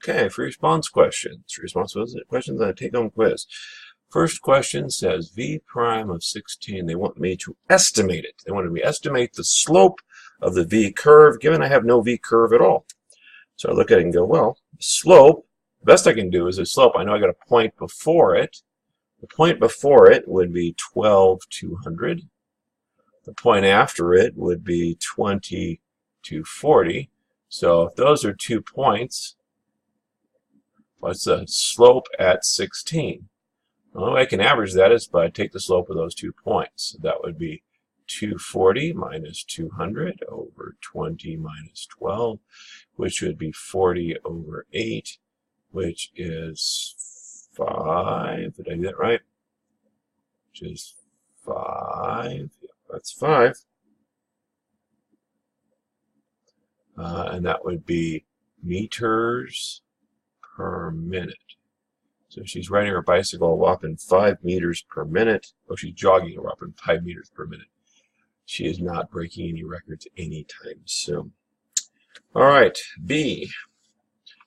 Okay, free response questions. Questions on a take-home quiz. First question says v prime of 16. They want me to estimate it. They wanted me to estimate the slope of the v curve, given I have no v curve at all. So I look at it and go, well, the slope, the best I can do is the slope. I know I got a point before it. The point before it would be 12,200. The point after it would be 20,240. So if those are 2 points, what's the slope at 16? The only way I can average that is by take the slope of those 2 points. So that would be 240 minus 200 over 20 minus 12, which would be 40 over 8, which is 5. Did I do that right? Which is 5. Yeah, that's 5. And that would be meters per minute. So she's riding her bicycle a whopping 5 meters per minute. Oh, she's jogging a whopping 5 meters per minute. She is not breaking any records anytime soon. All right, B.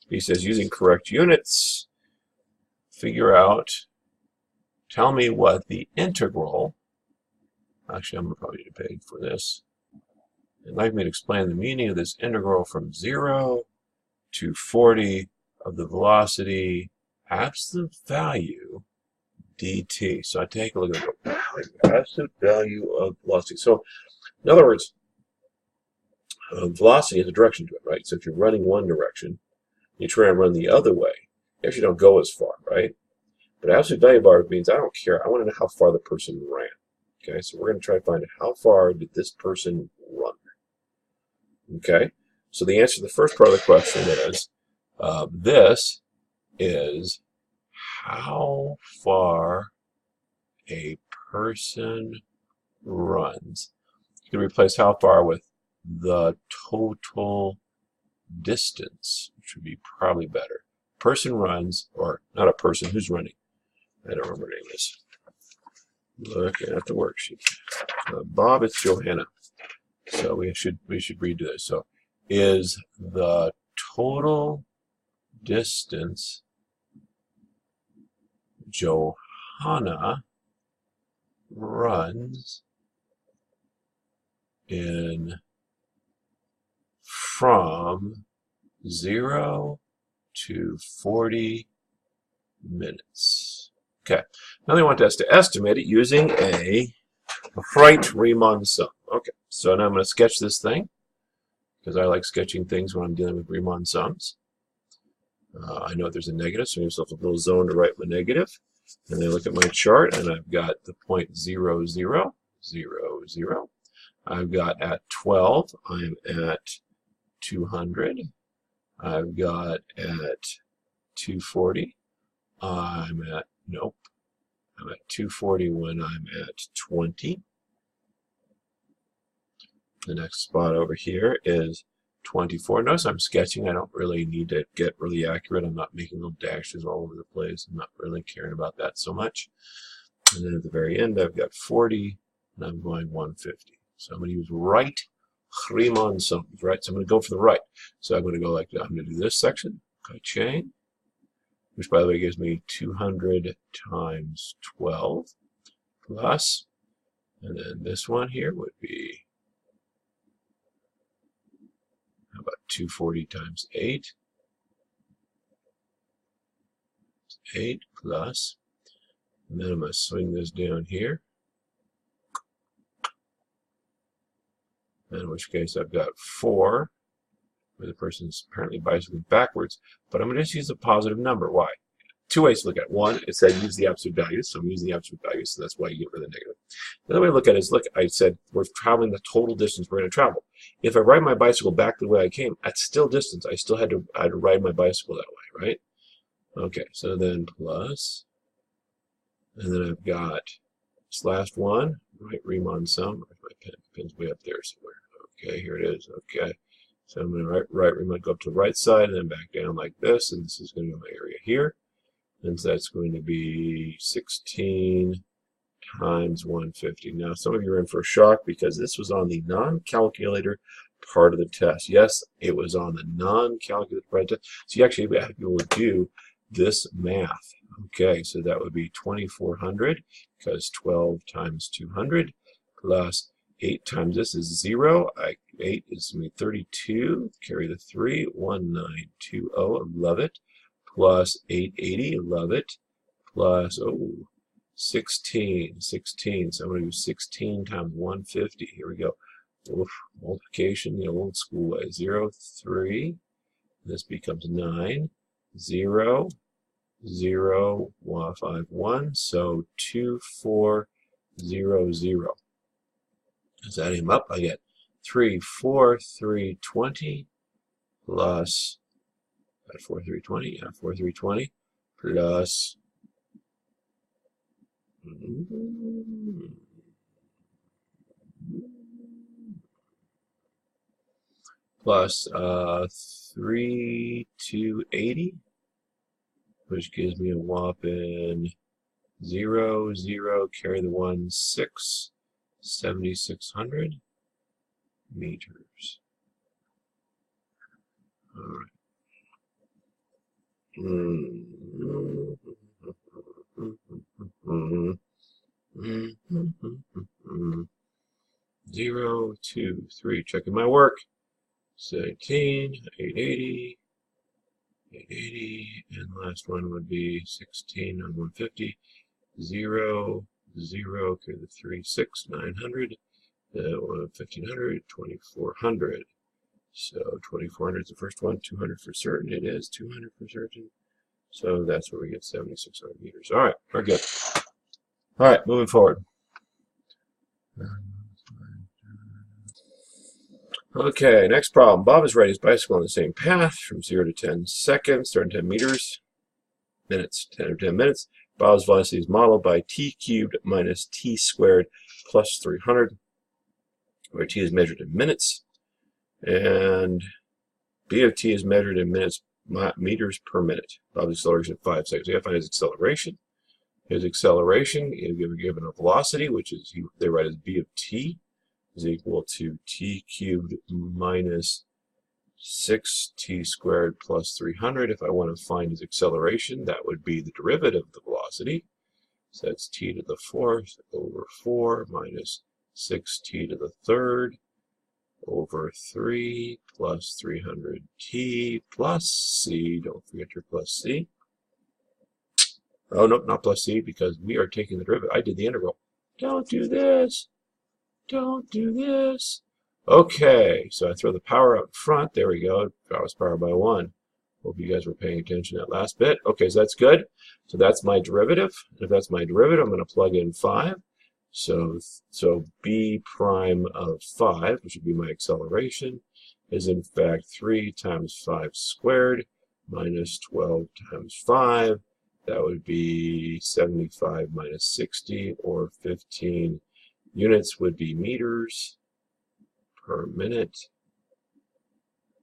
B says using correct units, figure out, tell me what the integral, actually I'm going to probably get paid for this. They'd like me to explain the meaning of this integral from 0 to 40 of the velocity absolute value dt. So I take a look at the absolute value of velocity. So in other words, velocity has a direction to it, right? So if you're running one direction, you try and run the other way, you actually don't go as far, right? But absolute value bar means I don't care. I want to know how far the person ran. Okay, so we're going to try to find out how far did this person run. Okay, so the answer to the first part of the question is this is how far a person runs. You can replace how far with the total distance, which would be probably better. Person runs, or not a person, who's running? I don't remember what her name is. Look at the worksheet. Bob, it's Johanna. So we should redo this. So is the total distance Johanna runs in from 0 to 40 minutes. Okay. Now they want us to estimate it using a Riemann sum. Okay. So now I'm going to sketch this thing because I like sketching things when I'm dealing with Riemann sums. I know there's a negative, so I give myself a little zone to write my negative. And then I look at my chart, and I've got the point 0, 0, 0, 0. I've got at 12, I'm at 200. I've got at 240, I'm at, nope, I'm at 240 when I'm at 20. The next spot over here is 24. Notice I'm sketching. I don't really need to get really accurate. I'm not making little dashes all over the place. I'm not really caring about that so much. And then at the very end, I've got 40, and I'm going 150. So I'm going to use right Riemann sums, right? So I'm going to go for the right. So I'm going to go like that. I'm going to do this section, chain, which by the way gives me 200 times 12 plus, and then this one here would be, how about 240 times 8? 8 plus, and then I'm going to swing this down here, in which case I've got 4, where the person's apparently bicycling backwards, but I'm going to just use a positive number. Why? 2 ways to look at it. One, it said use the absolute values, so I'm using the absolute values, so that's why you get rid of the negative. The other way to look at it is, look, I said we're traveling the total distance we're going to travel. If I ride my bicycle back the way I came, that's still distance. I still had to ride my bicycle that way, right? Okay, so then plus, and then I've got this last one, right, Riemann sum. My pen's way up there somewhere. Okay, here it is. Okay, so I'm going to right Riemann, go up to the right side and then back down like this, and this is going to be my area here. And so that's going to be 16 times 150. Now, some of you are in for a shock because this was on the non-calculator part of the test. Yes, it was on the non-calculated part of the test. So you actually have to be able to do this math. Okay, so that would be 2400 because 12 times 200 plus 8 times this is 0. 8 is going to be 32. Carry the 3. 1920. Love it. Plus 880. Love it. Plus, 16. So I'm going to do 16 times 150. Here we go. Oof, multiplication the old school way. 0, 3. This becomes 9. 0, 0, 1, 5, 1. So 2400. As I add him up, I get 34320 plus 4320. Yeah, 4320 plus plus 3280, which gives me a whopping 0, 0, carry the 1, 6, 7600 meters. All right. 0, 2, 3. Checking my work. 17, 880, 880, and the last one would be 16 on 150. 0, 0, carry the 3, 6, 900, 1500, 2400. So 2400 is the first one, 200 for certain. It is 200 for certain. So that's where we get 7600 meters. All right, we're good. All right, moving forward. Okay, next problem. Bob is riding his bicycle on the same path from 0 to 10 seconds, 0 to 10 meters, minutes, 10 or 10 minutes. Bob's velocity is modeled by t cubed minus t squared plus 300, where t is measured in minutes, and b of t is measured in meters per minute. Bob's acceleration at 5 seconds. We have to find his acceleration. His acceleration is given a velocity, which is they write as b of t is equal to t cubed minus 6t squared plus 300. If I want to find his acceleration, that would be the derivative of the velocity. So that's t to the 4th over 4 minus 6t to the 3rd over 3 plus 300t plus c. Don't forget your plus c. Oh, no, not plus c, because we are taking the derivative. I did the integral. Don't do this. Don't do this. Okay, so I throw the power out front. There we go. I was powered by 1. Hope you guys were paying attention to that last bit. Okay, so that's good. So that's my derivative. If that's my derivative, I'm going to plug in 5. So b prime of 5, which would be my acceleration, is in fact 3 times 5 squared minus 12 times 5. That would be 75 minus 60, or 15 units would be meters per minute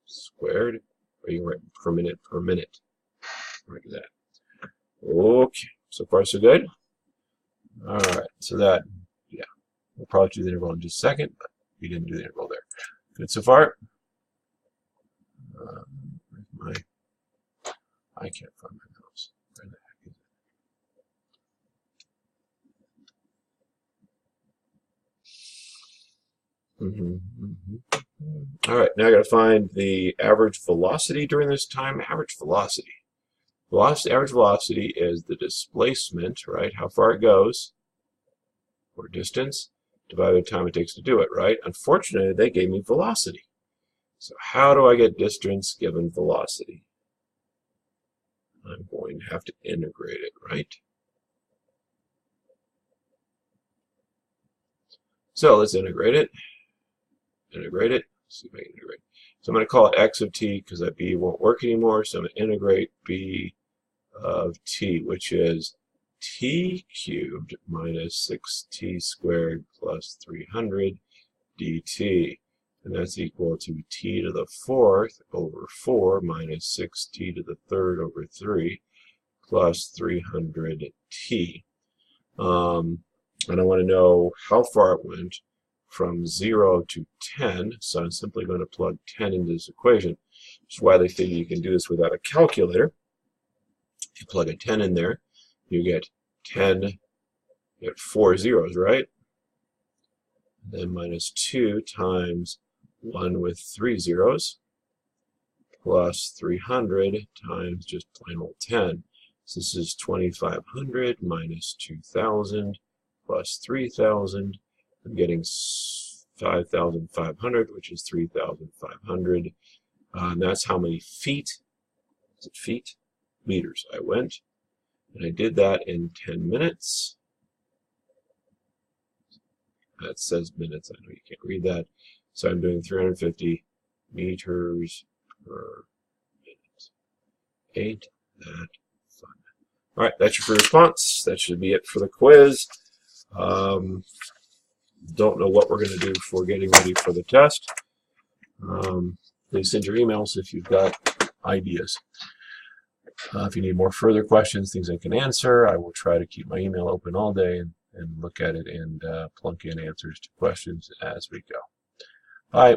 squared. Or you can write per minute. Like that. Okay, so far so good. All right, so that, yeah, we'll probably do the interval in just a second, but we didn't do the interval there. Good so far. I can't find my mouse. Where the heck is it? All right, now I got to find the average velocity during this time. Average velocity. Average velocity is the displacement, right? How far it goes, or distance, divided by the time it takes to do it, right? Unfortunately, they gave me velocity. So how do I get distance given velocity? I'm going to have to integrate it, right? So let's integrate it. Let's see if I can integrate. So I'm going to call it x of t because that b won't work anymore. So I'm going to integrate b of t, which is t cubed minus 6t squared plus 300 dt. And that's equal to t to the 4th over 4 minus 6t to the 3rd over 3 plus 300t. And I want to know how far it went from 0 to 10, so I'm simply going to plug 10 into this equation, which is why they figure you can do this without a calculator. If you plug a 10 in there, you get 10, you get 4 zeros, right? Then minus 2 times 1 with 3 zeros, plus 300 times just plain old 10. So this is 2,500 minus 2,000 plus 3,000. I'm getting 5,500, which is 3,500. And that's how many feet, is it feet? Meters I went. And I did that in 10 minutes. That says minutes. I know you can't read that. So I'm doing 350 meters per minute. Ain't that fun? All right, that's your free response. That should be it for the quiz. Don't know what we're going to do before getting ready for the test. Please send your emails if you've got ideas. If you need more further questions, things I can answer, I will try to keep my email open all day and look at it and plunk in answers to questions as we go. Bye.